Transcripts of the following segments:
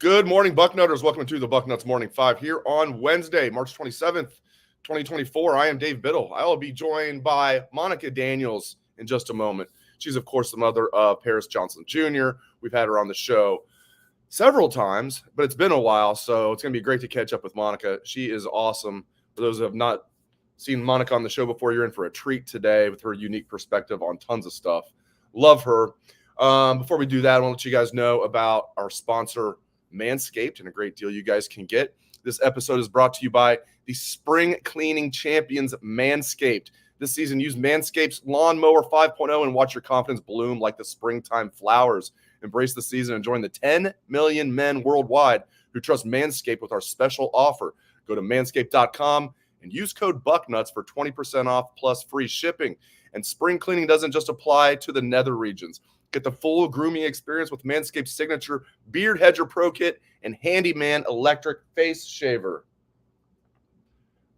Good morning, Bucknutters. Welcome to the Bucknuts Morning 5 here on Wednesday, March 27th, 2024. I am Dave Biddle. I will be joined by Monica Daniels in just a moment. She's, of course, the mother of Paris Johnson Jr. We've had her on the show several times, but it's been a while, so it's going to be great to catch up with Monica. She is awesome. For those who have not seen Monica on the show before, you're in for a treat today with her unique perspective on tons of stuff. Love her. Before we do that, I want to let you guys know about our sponsor, Manscaped, and a great deal you guys can get. This episode is brought to you by the spring cleaning champions, Manscaped. This season, use Manscaped's Lawnmower 5.0 and watch your confidence bloom like the springtime flowers. Embrace the season and join the 10 million men worldwide who trust Manscaped with our special offer. Go to manscaped.com and use code Bucknuts for 20% off plus free shipping. And spring cleaning doesn't just apply to the nether regions. Get the full grooming experience with Manscaped's signature Beard Hedger Pro Kit and Handyman Electric Face Shaver.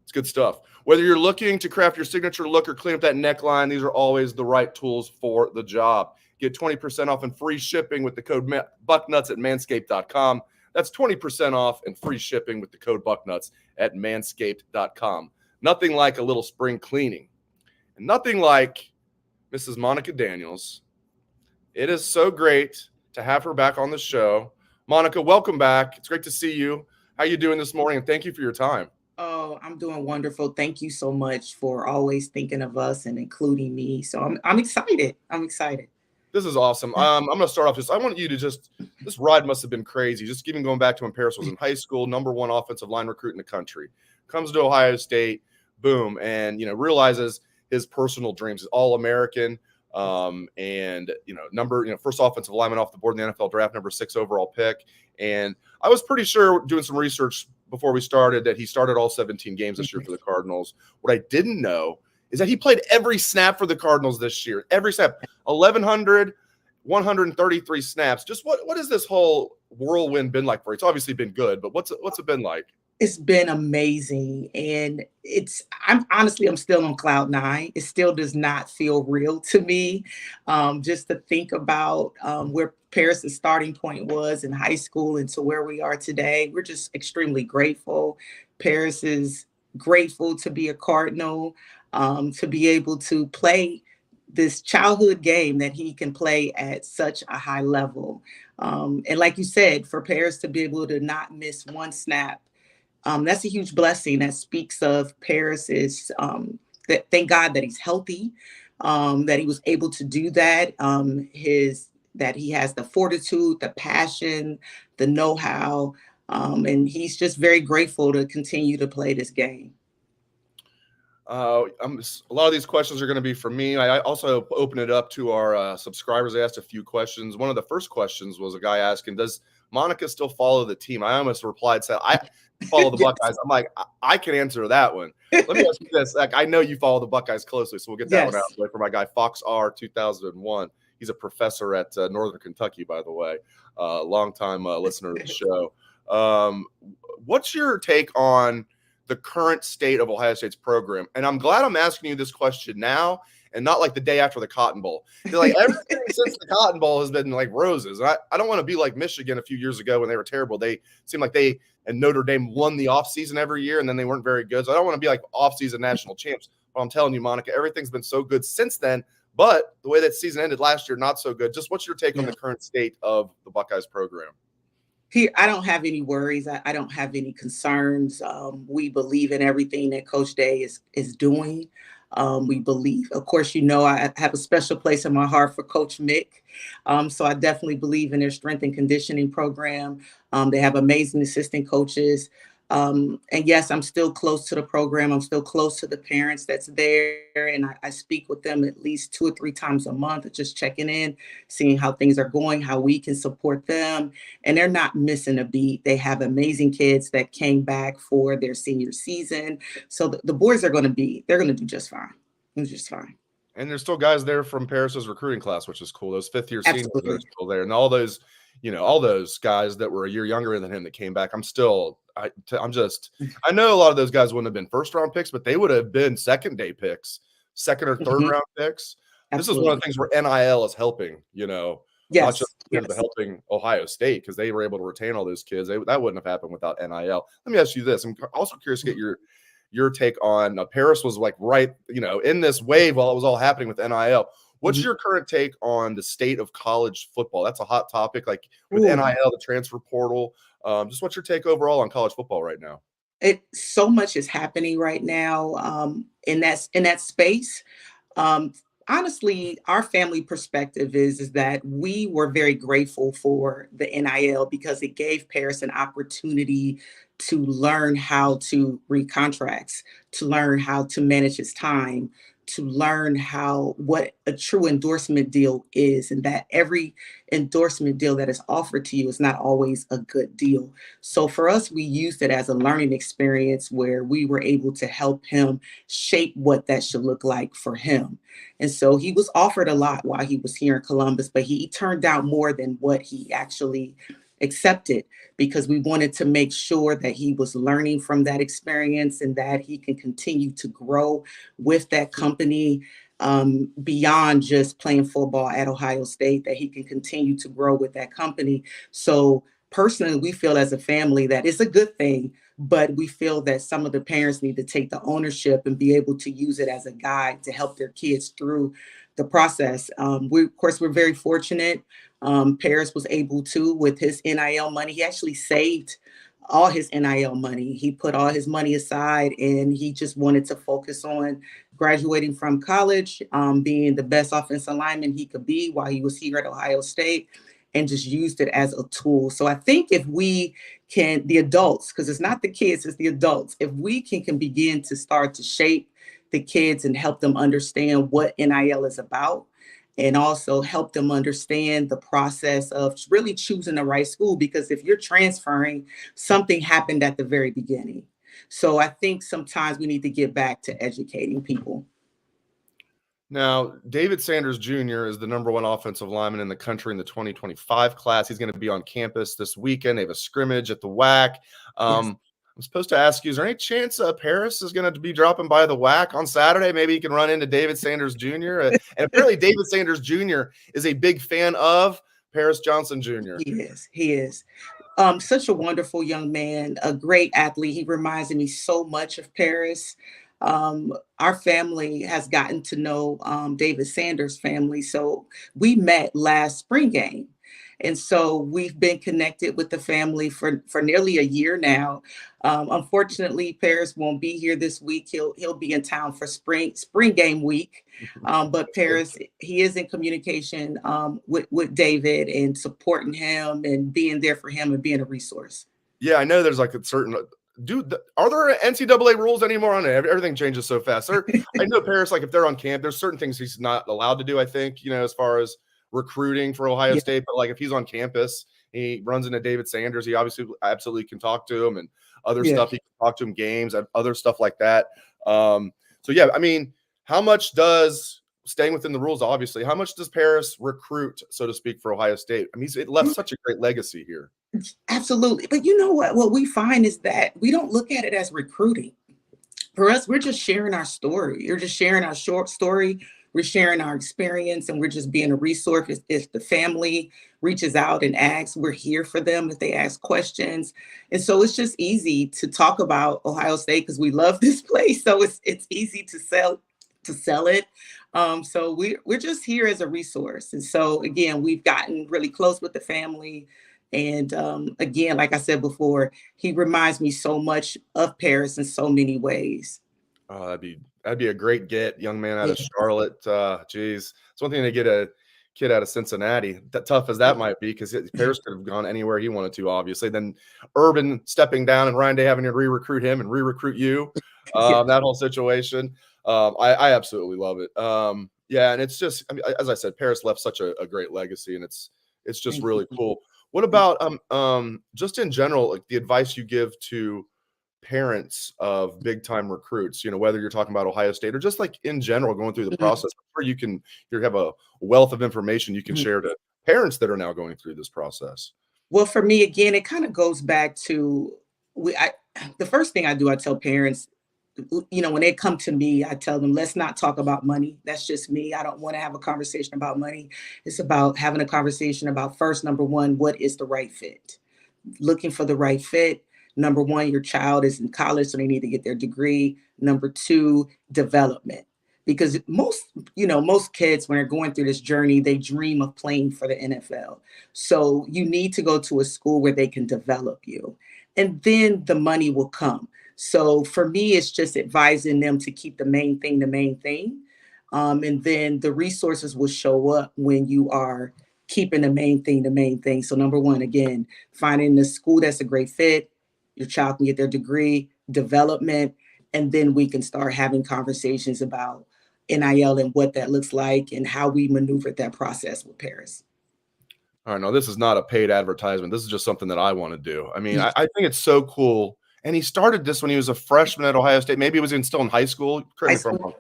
It's good stuff. Whether you're looking to craft your signature look or clean up that neckline, these are always the right tools for the job. Get 20% off and free shipping with the code Bucknuts at manscaped.com. That's 20% off and free shipping with the code Bucknuts at manscaped.com. Nothing like a little spring cleaning. And nothing like Mrs. Monica Daniels. It is so great to have her back on the show. Monica, welcome back. It's great to see you. How you doing this morning? And thank you for your time. Oh, I'm doing wonderful. Thank you so much for always thinking of us and including me. So I'm excited. I'm excited. This is awesome. I'm going to start off I want you to this ride must have been crazy. Just even going back to when Paris was in high school, #1 offensive line recruit in the country. Comes to Ohio State, boom, and, realizes his personal dreams is All-American. First offensive lineman off the board in the NFL draft, number 6 overall pick. And I was pretty sure doing some research before we started that he started all 17 games this year for the Cardinals. What I didn't know is that he played every snap for the Cardinals this year. Every snap, 1,133 snaps. Just what has this whole whirlwind been like for you? It's obviously been good, but what's it been like? It's been amazing. And I'm still on cloud 9. It still does not feel real to me. Just to think about where Paris' starting point was in high school and to where we are today. We're just extremely grateful. Paris is grateful to be a Cardinal, to be able to play this childhood game that he can play at such a high level. And like you said, for Paris to be able to not miss one snap, that's a huge blessing. That speaks of Paris's, thank God that he's healthy, that he was able to do that, that he has the fortitude, the passion, the know-how, and he's just very grateful to continue to play this game. A lot of these questions are going to be for me. I also open it up to our subscribers. I asked a few questions. One of the first questions was a guy asking, does Monica still follow the team? I almost replied, said, I follow the Buckeyes. I'm like, I can answer that one. Let me ask you this. Like, I know you follow the Buckeyes closely, so we'll get that one out of the way for my guy, Fox R 2001. He's a professor at Northern Kentucky, by the way, longtime listener to the show. What's your take on the current state of Ohio State's program? And I'm glad I'm asking you this question now and not like the day after the Cotton Bowl. Like everything since the Cotton Bowl has been like roses. I don't want to be like Michigan a few years ago when they were terrible. They seemed like they and Notre Dame won the offseason every year, and then they weren't very good. So I don't want to be like offseason national champs. But I'm telling you, Monica, everything's been so good since then. But the way that season ended last year, not so good. Just what's your take on the current state of the Buckeyes program? Here, I don't have any worries. I don't have any concerns. We believe in everything that Coach Day is doing. We believe, of course, I have a special place in my heart for Coach Mick. So I definitely believe in their strength and conditioning program. They have amazing assistant coaches. And yes, I'm still close to the program. I'm still close to the parents that's there. And I speak with them at least 2 or 3 times a month, just checking in, seeing how things are going, how we can support them. And they're not missing a beat. They have amazing kids that came back for their senior season. So the boys they're going to do just fine. Just fine. And there's still guys there from Paris's recruiting class, which is cool. Those 5th-year seniors are still there. And all those guys that were a year younger than him that came back, I know a lot of those guys wouldn't have been first-round picks, but they would have been second-day picks, second or third-round picks. Absolutely. This is one of the things where NIL is helping, not just Yes, in terms of yes. helping Ohio State because they were able to retain all those kids. That wouldn't have happened without NIL. Let me ask you this. I'm also curious to get your take on Paris was like right, in this wave while it was all happening with NIL. What's your current take on the state of college football? That's a hot topic, like with Ooh. NIL, the transfer portal. Just what's your take overall on college football right now? So much is happening right now in that space. Um, Honestly, our family perspective is that we were very grateful for the NIL because it gave Paris an opportunity to learn how to read contracts, to learn how to manage his time, to learn what a true endorsement deal is, and that every endorsement deal that is offered to you is not always a good deal. So for us, we used it as a learning experience where we were able to help him shape what that should look like for him. And so he was offered a lot while he was here in Columbus, but he turned out more than what he actually accepted because we wanted to make sure that he was learning from that experience and that he can continue to grow with that company beyond just playing football at Ohio State, that he can continue to grow with that company. So personally, we feel as a family that it's a good thing, but we feel that some of the parents need to take the ownership and be able to use it as a guide to help their kids through the process. Of course, we're very fortunate. Paris was able to, with his NIL money, he actually saved all his NIL money. He put all his money aside and he just wanted to focus on graduating from college, being the best offensive lineman he could be while he was here at Ohio State, and just used it as a tool. So I think if we can, the adults, because it's not the kids, it's the adults, if we can begin to start to shape the kids and help them understand what NIL is about, and also help them understand the process of really choosing the right school, because if you're transferring, something happened at the very beginning. So I think sometimes we need to get back to educating people. Now, David Sanders Jr. is the number one offensive lineman in the country in the 2025 class. He's going to be on campus this weekend. They have a scrimmage at the WAC. Yes. I'm supposed to ask you, is there any chance Paris is going to be dropping by the WAC on Saturday? Maybe he can run into David Sanders Jr. And apparently David Sanders Jr. is a big fan of Paris Johnson Jr. He is. He is. Such a wonderful young man, a great athlete. He reminds me so much of Paris. Our family has gotten to know David Sanders' family. So we met last spring game. And so we've been connected with the family for nearly a year now. Unfortunately, Paris won't be here this week. He'll be in town for spring game week. But Paris, he is in communication with David and supporting him and being there for him and being a resource. Yeah, I know there's like a certain are there NCAA rules anymore on it? Everything changes so fast. I know Paris, like if they're on camp, there's certain things he's not allowed to do, I think, as far as recruiting for Ohio State. But like if he's on campus, he runs into David Sanders, he obviously absolutely can talk to him and other stuff. He can talk to him games and other stuff like that. So yeah, I mean, how much does staying within the rules, obviously, how much does Paris recruit, so to speak, for Ohio State? I mean, it left such a great legacy here. Absolutely. But you know what we find is that we don't look at it as recruiting. For us, we're just sharing our story. You're just sharing our short story. We're sharing our experience, and we're just being a resource. If the family reaches out and asks, we're here for them if they ask questions. And so it's just easy to talk about Ohio State because we love this place. So it's easy to sell it. So we're just here as a resource. And so again, we've gotten really close with the family. And again, like I said before, he reminds me so much of Paris in so many ways. Oh, that'd be a great get, young man out of Charlotte. Geez, it's one thing to get a kid out of Cincinnati, tough as that might be, because Paris could have gone anywhere he wanted to, obviously. Then Urban stepping down and Ryan Day having to re-recruit him and re-recruit you, that whole situation. I absolutely love it. Yeah, and it's just, I mean, as I said, Paris left such a great legacy, and it's just really cool. What about just in general, like the advice you give to parents of big time recruits, whether you're talking about Ohio State or just like in general going through the process, where you have a wealth of information you can share to parents that are now going through this process? Well, for me, again, it kind of goes back to the first thing I do, I tell parents, when they come to me, I tell them, let's not talk about money. That's just me. I don't want to have a conversation about money. It's about having a conversation about, first, number one, what is the right fit? Looking for the right fit. Number one, your child is in college, so they need to get their degree. Number two, development. Because most kids, when they're going through this journey, they dream of playing for the NFL. So you need to go to a school where they can develop you. And then the money will come. So for me, it's just advising them to keep the main thing the main thing. And then the resources will show up when you are keeping the main thing the main thing. So number one, again, finding the school that's a great fit, your child can get their degree, development, and then we can start having conversations about NIL and what that looks like and how we maneuvered that process with Paris. All right, no, this is not a paid advertisement. This is just something that I want to do. I mean, I think it's so cool. And he started this when he was a freshman at Ohio State. Maybe he was still in high school. Correct me if I'm wrong.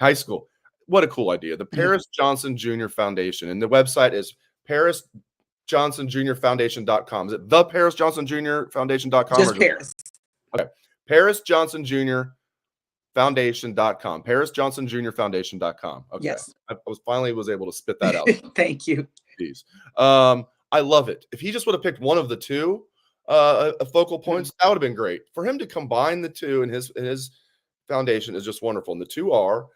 High school. What a cool idea. The Paris Johnson Jr. Foundation. And the website is parisjohnsonjrfoundation.com. Is it the Paris Johnson Jr. Foundation.com? Just Paris. Okay. Paris Johnson Jr. Foundation.com. Paris Johnson Jr. Foundation.com. Okay. Yes. I finally was able to spit that out. Thank you. Jeez. I love it. If he just would have picked one of the two focal points, that would have been great. For him to combine the two in his foundation is just wonderful. And the two are,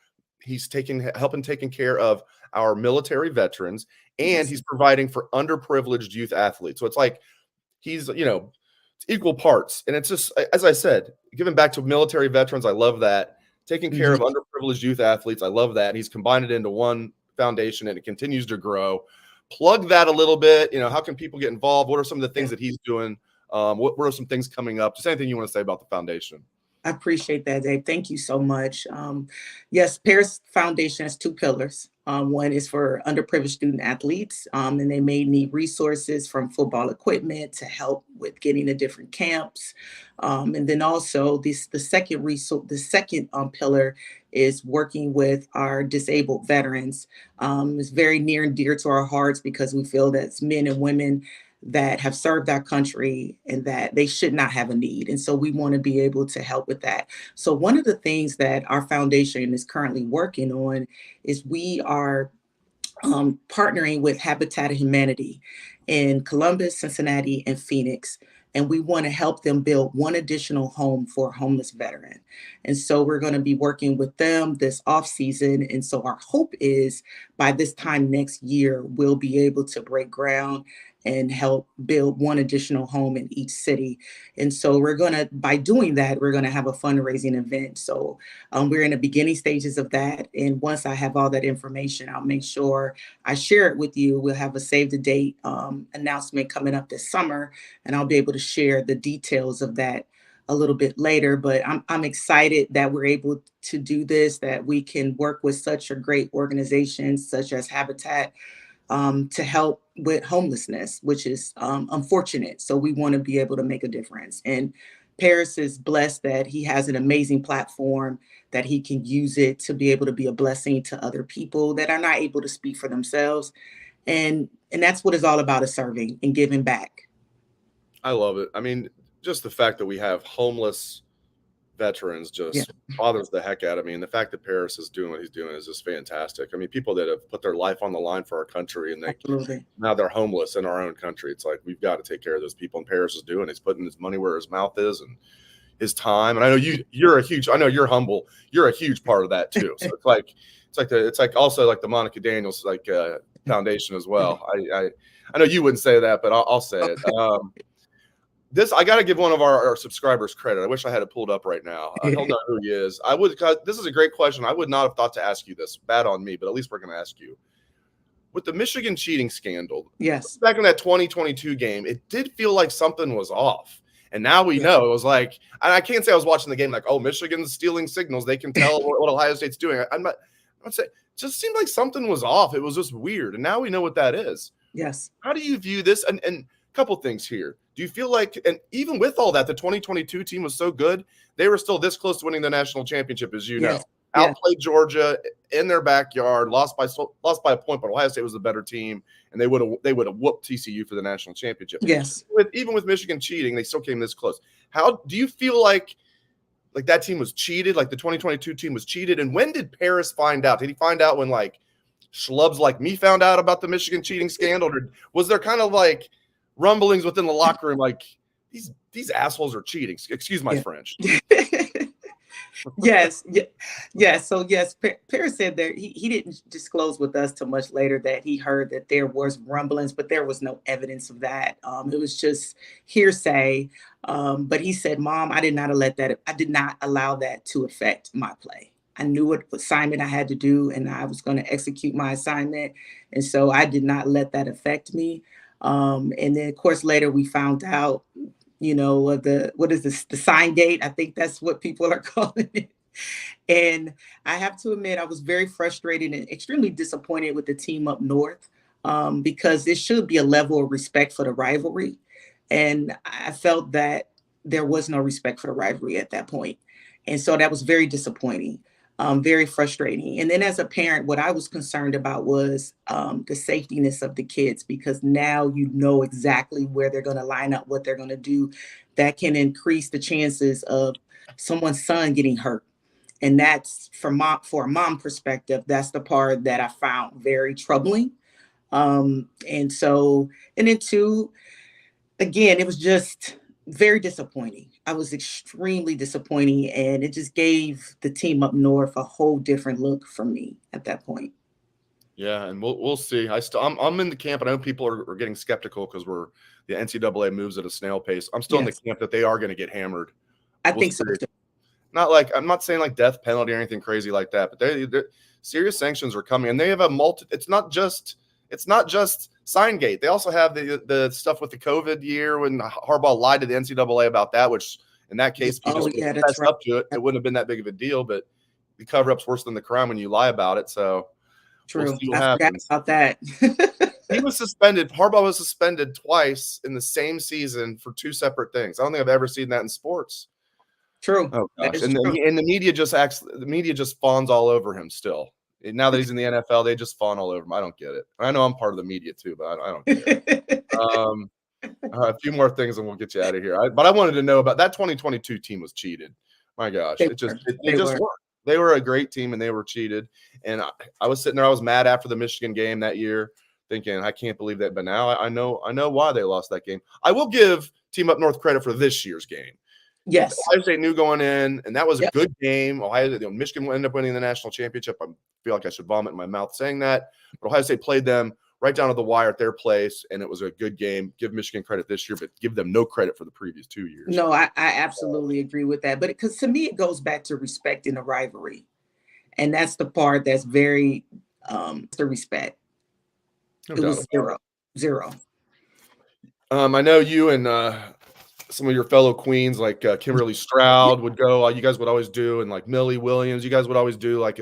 he's helping taking care of our military veterans, and he's providing for underprivileged youth athletes. So it's like he's, it's equal parts. And it's just, as I said, giving back to military veterans, I love that. Taking care of underprivileged youth athletes, I love that. He's combined it into one foundation, and it continues to grow. Plug that a little bit. How can people get involved? What are some of the things that he's doing? What are some things coming up? Just anything you want to say about the foundation? I appreciate that, Dave. Thank you so much. Yes, Paris Foundation has two pillars. One is for underprivileged student athletes, and they may need resources from football equipment to help with getting to different camps. And then also the second pillar is working with our disabled veterans. It's very near and dear to our hearts because we feel that it's men and women that have served our country and that they should not have a need. And so we want to be able to help with that. So one of the things that our foundation is currently working on is we are partnering with Habitat of Humanity in Columbus, Cincinnati, and Phoenix. And we want to help them build one additional home for a homeless veteran. And so we're going to be working with them this off season. And so our hope is by this time next year, we'll be able to break ground and help build one additional home in each city. And so by doing that, we're going to have a fundraising event. So we're in the beginning stages of that. And once I have all that information, I'll make sure I share it with you. We'll have a save the date announcement coming up this summer, and I'll be able to share the details of that a little bit later. But I'm excited that we're able to do this, that we can work with such a great organization such as Habitat to help with homelessness, which is unfortunate. So we want to be able to make a difference. And Paris is blessed that he has an amazing platform, that he can use it to be able to be a blessing to other people that are not able to speak for themselves. And that's what it's all about, is serving and giving back. I love it. I mean, just the fact that we have homeless veterans just bothers the heck out of me. And the fact that Paris is doing what he's doing is just fantastic. I mean, people that have put their life on the line for our country, and now they're homeless in our own country. It's like, we've got to take care of those people. And Paris is doing, he's putting his money where his mouth is and his time. And I know I know you're humble. You're a huge part of that too. So it's like also like the Monica Daniels foundation as well. I know you wouldn't say that, but I'll say it. I got to give one of our subscribers credit. I wish I had it pulled up right now. I don't know who he is. This is a great question. I would not have thought to ask you this. Bad on me, but at least we're going to ask you. With the Michigan cheating scandal, back in that 2022 game, it did feel like something was off. And now we know. It was like, and I can't say I was watching the game like, oh, Michigan's stealing signals. They can tell what Ohio State's doing. I'm saying, it just seemed like something was off. It was just weird. And now we know what that is. Yes. How do you view this? And a couple things here. Do you feel like, and even with all that, the 2022 team was so good, they were still this close to winning the national championship, as you know. Outplayed Georgia in their backyard, lost by a point, but Ohio State was the better team, and they would have whooped TCU for the national championship. Yes. Even with Michigan cheating, they still came this close. How do you feel like like that team was cheated, like the 2022 team was cheated? And when did Paris find out? Did he find out when like schlubs like me found out about the Michigan cheating scandal? Or was there kind of like rumblings within the locker room like these assholes are cheating? Excuse my French. Yes. So yes, Paris said that he didn't disclose with us till much later that he heard that there was rumblings, but there was no evidence of that. It was just hearsay. But he said, "Mom, I did not allow that to affect my play. I knew what assignment I had to do, and I was going to execute my assignment, and so I did not let that affect me." And then, of course, later we found out, what is this, the sign gate? I think that's what people are calling it. And I have to admit, I was very frustrated and extremely disappointed with the team up north, because there should be a level of respect for the rivalry. And I felt that there was no respect for the rivalry at that point. And so that was very disappointing, very frustrating. And then as a parent, what I was concerned about was the safetyness of the kids, because now you know exactly where they're going to line up, what they're going to do. That can increase the chances of someone's son getting hurt. And that's for a mom perspective, that's the part that I found very troubling. And then two, again, it was just very disappointing. I was extremely disappointing, and it just gave the team up north a whole different look for me at that point. Yeah, and we'll see. I'm in the camp, and I know people are getting skeptical because the NCAA moves at a snail pace. I'm still in the camp that they are going to get hammered. I think so too. Not like, I'm not saying like death penalty or anything crazy like that, but they're serious sanctions are coming, and they have it's not just Signgate. They also have the stuff with the COVID year when Harbaugh lied to the NCAA about that, which in that case, if you just fessed up to it, it wouldn't have been that big of a deal. But the cover-up's worse than the crime when you lie about it. So true. We'll see what happens. Forgot about that. He was suspended. Harbaugh was suspended twice in the same season for two separate things. I don't think I've ever seen that in sports. True. Oh gosh, and the media just fawns all over him still. Now that he's in the NFL, they just fawn all over him. I don't get it. I know I'm part of the media too, but I don't get it. A few more things and we'll get you out of here. But I wanted to know about that 2022 team was cheated. My gosh, they just weren't. They were a great team and they were cheated. And I was sitting there. I was mad after the Michigan game that year, thinking I can't believe that. But now I know why they lost that game. I will give Team Up North credit for this year's game. Yes, Ohio State knew going in, and that was a good game. Michigan ended up winning the national championship. I feel like I should vomit in my mouth saying that, but Ohio State played them right down to the wire at their place, and it was a good game. Give Michigan credit this year, but give them no credit for the previous 2 years. No, I absolutely agree with that. But because to me, it goes back to respecting the rivalry, and that's the part that's very the respect. It was zero. I know you and some of your fellow queens like Kimberly Stroud would go. You guys would always do, and like Millie Williams, you guys would always do like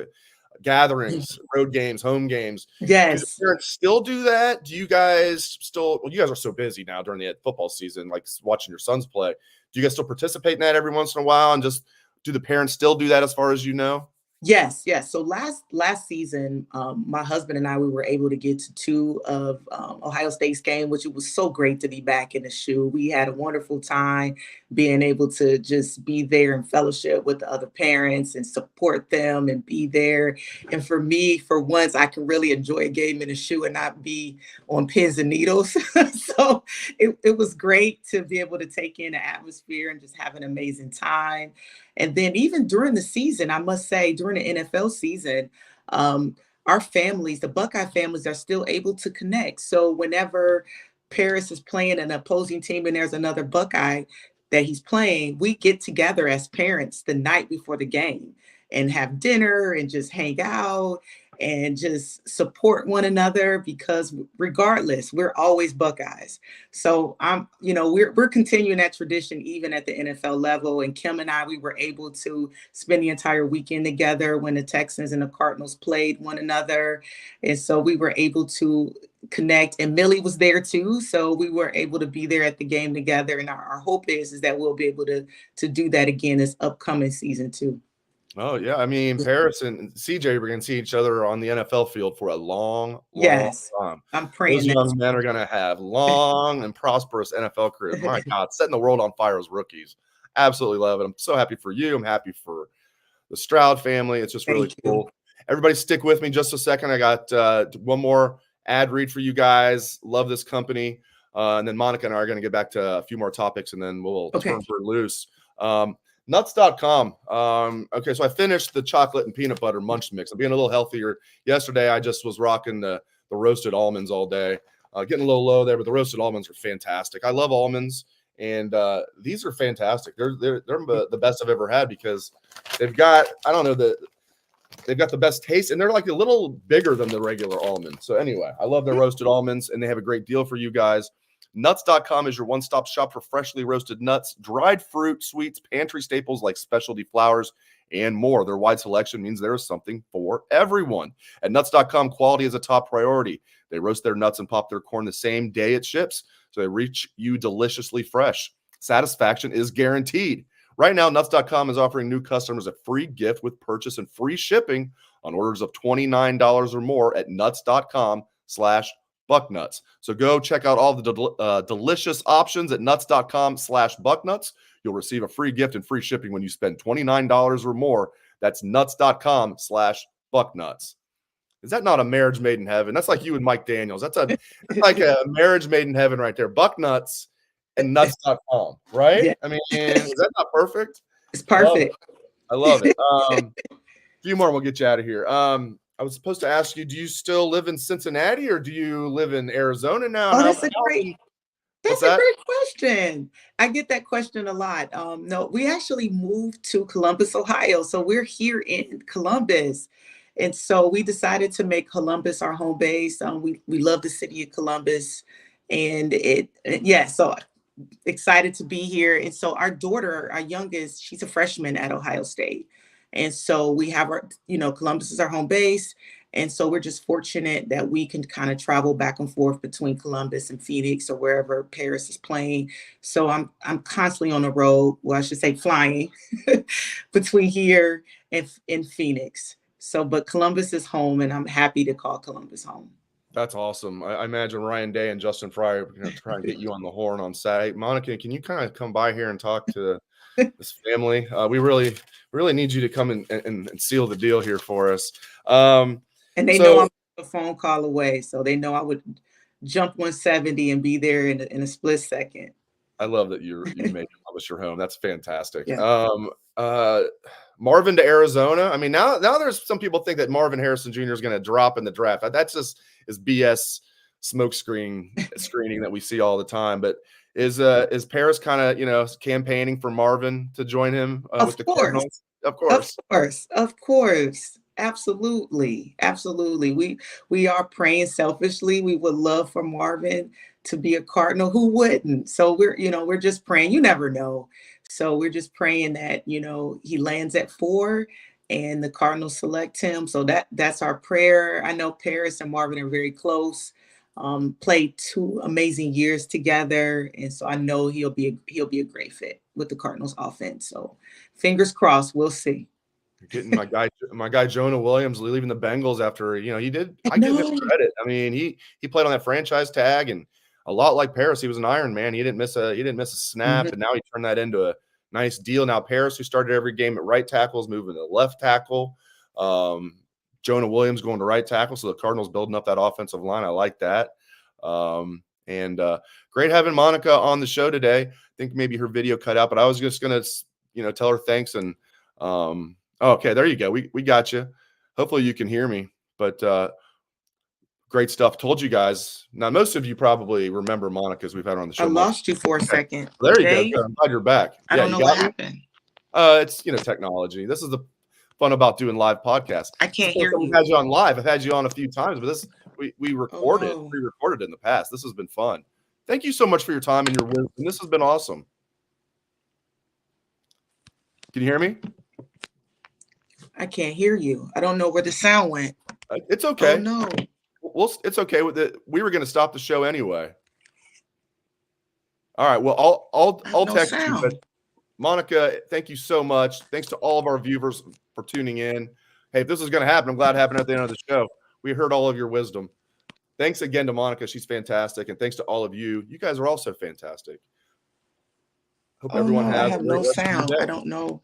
gatherings, road games, home games. Yes. Do the parents still do that? Do you guys still? Well, you guys are so busy now during the football season, like watching your sons play. Do you guys still participate in that every once in a while? And just do the parents still do that as far as you know? Yes. So last season, my husband and I, we were able to get to 2 of Ohio State's game, which it was so great to be back in the shoe. We had a wonderful time being able to just be there and fellowship with the other parents and support them and be there. And for me, for once, I can really enjoy a game in the shoe and not be on pins and needles. So it was great to be able to take in the atmosphere and just have an amazing time. And then even during the season, I must say, during the NFL season, our families, the Buckeye families, are still able to connect. So whenever Paris is playing an opposing team and there's another Buckeye that he's playing, we get together as parents the night before the game and have dinner and just hang out and just support one another, because regardless, we're always Buckeyes. So we're continuing that tradition even at the NFL level. And Kim and I, we were able to spend the entire weekend together when the Texans and the Cardinals played one another. And so we were able to connect, and Millie was there too. So we were able to be there at the game together. And our hope is that we'll be able to do that again this upcoming season too. Oh, yeah. I mean, Paris and CJ are going to see each other on the NFL field for a long time. I'm praying those young men are going to have long and prosperous NFL careers. My God, setting the world on fire as rookies. Absolutely love it. I'm so happy for you. I'm happy for the Stroud family. It's just really cool. Everybody stick with me just a second. I got one more ad read for you guys. Love this company. And then Monica and I are going to get back to a few more topics, and then we'll turn her loose. Nuts.com. Okay, so I finished the chocolate and peanut butter munch mix. I'm being a little healthier. Yesterday, I just was rocking the roasted almonds all day. Getting a little low there, but the roasted almonds are fantastic. I love almonds, and these are fantastic. They're the best I've ever had because they've got, I don't know, they've got the best taste, and they're like a little bigger than the regular almond. So anyway, I love their roasted almonds, and they have a great deal for you guys. Nuts.com is your one-stop shop for freshly roasted nuts, dried fruit, sweets, pantry staples like specialty flours, and more. Their wide selection means there is something for everyone. At Nuts.com, quality is a top priority. They roast their nuts and pop their corn the same day it ships, so they reach you deliciously fresh. Satisfaction is guaranteed. Right now, Nuts.com is offering new customers a free gift with purchase and free shipping on orders of $29 or more at nuts.com/Bucknuts. So go check out all the delicious options at nuts.com/Bucknuts. You'll receive a free gift and free shipping when you spend $29 or more. That's nuts.com/Bucknuts. Is that not a marriage made in heaven? That's like you and Mike Daniels. That's like a marriage made in heaven right there. Bucknuts and nuts.com, right? Yeah. I mean, is that not perfect? It's perfect. I love it. A few more and we'll get you out of here. I was supposed to ask you, do you still live in Cincinnati or do you live in Arizona now? Oh, that's a great question. I get that question a lot. No, we actually moved to Columbus, Ohio. So we're here in Columbus. And so we decided to make Columbus our home base. We love the city of Columbus. And so excited to be here. And so our daughter, our youngest, she's a freshman at Ohio State. And so we have Columbus is our home base. And so we're just fortunate that we can kind of travel back and forth between Columbus and Phoenix or wherever Paris is playing. So I'm constantly on the road. Well, I should say flying between here and in Phoenix. So, but Columbus is home, and I'm happy to call Columbus home. That's awesome. I imagine Ryan Day and Justin Fryer are going to try and get you on the horn on Saturday. Monica, can you kind of come by here and talk to this family? We really need you to come and seal the deal here for us. And they know I'm a phone call away, so they know I would jump 170 and be there in a split second. I love that you made Columbus your home. That's fantastic. Yeah. Marvin to Arizona. I mean, now there's some people think that Marvin Harrison Jr. is going to drop in the draft. That's just is BS smoke screening that we see all the time. But is Paris kind of campaigning for Marvin to join him with the Cardinals? Of course. Absolutely. We are praying selfishly. We would love for Marvin to be a Cardinal. Who wouldn't? So we're just praying. You never know. So we're just praying that, he lands at 4 and the Cardinals select him. So that's our prayer. I know Paris and Marvin are very close. Played 2 amazing years together. And so I know he'll be a great fit with the Cardinals offense. So fingers crossed, we'll see. You're getting my guy Jonah Williams leaving the Bengals after he did. I give him credit. I mean, he played on that franchise tag, and a lot like Paris, he was an Iron Man. He didn't miss a snap, and now he turned that into a nice deal. Now Paris, who started every game at right tackle, is moving to left tackle. Jonah Williams going to right tackle, so the Cardinals building up that offensive line. I like that. And great having Monica on the show today. I think maybe her video cut out, but I was just gonna tell her thanks and okay, there you go. We got you. Hopefully you can hear me, but great stuff. Told you guys. Now, most of you probably remember Monica because we've had her on the show. I lost you for a second. There you go. I'm glad you're back. I don't know what happened. It's technology. This is the fun about doing live podcasts. I can't hear you. I've had you on live. I've had you on a few times, but we pre-recorded in the past. This has been fun. Thank you so much for your time and your wisdom. This has been awesome. Can you hear me? I can't hear you. I don't know where the sound went. It's okay. Oh, no. Well, it's okay with it. We were going to stop the show anyway. All right. Well, I'll text you. But Monica, thank you so much. Thanks to all of our viewers for tuning in. Hey, if this is going to happen, I'm glad it happened at the end of the show. We heard all of your wisdom. Thanks again to Monica. She's fantastic. And thanks to all of you. You guys are also fantastic. Hope Oh everyone no, I has a have great no rest of your sound. day. I don't know.